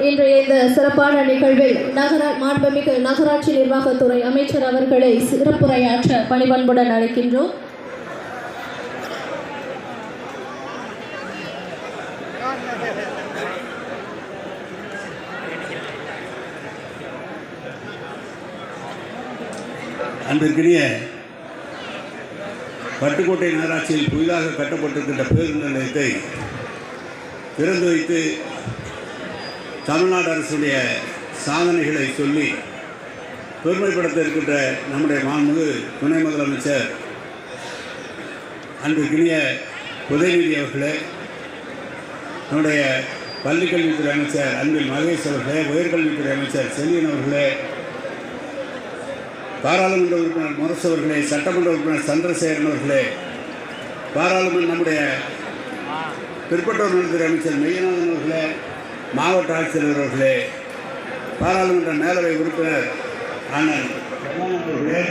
இன்றைய இந்த சிறப்பான நிகழ்வில் மாண்புமிகு நகராட்சி நிர்வாகத்துறை அமைச்சர் அவர்களை சிறப்புரையாற்ற பணிபன்புடன் அழைக்கின்றோம். அன்பிற்கினிய பட்டுக்கோட்டை நகராட்சியில் புதிதாக கட்டப்பட்டிருக்கின்ற பேருந்து நிலையத்தை திறந்து வைத்து தமிழ்நாடு அரசுடைய சாதனைகளை சொல்லி பெருமைப்படுத்த இருக்கின்ற நம்முடைய மாண்புமிகு துணை முதலமைச்சர் அன்பிற்கினிய உதயநிதி அவர்களே, நம்முடைய பள்ளிக்கல்வித்துறை அமைச்சர் அன்பில் மகேஷ் அவர்களே, உயர்கல்வித்துறை அமைச்சர் செல்வியன் அவர்களே, பாராளுமன்ற உறுப்பினர் முரசு அவர்களே, சட்டமன்ற உறுப்பினர் சந்திரசேகரன் அவர்களே, பாராளுமன்ற நம்முடைய பிற்பட்டோர் நலத்துறை அமைச்சர் மெய்யநாதன் அவர்களே, மாவட்ட ஆட்சியர் அவர்களே, பாராளுமன்ற மேலவை உறுப்பினர் அண்ணன் அவர்களே,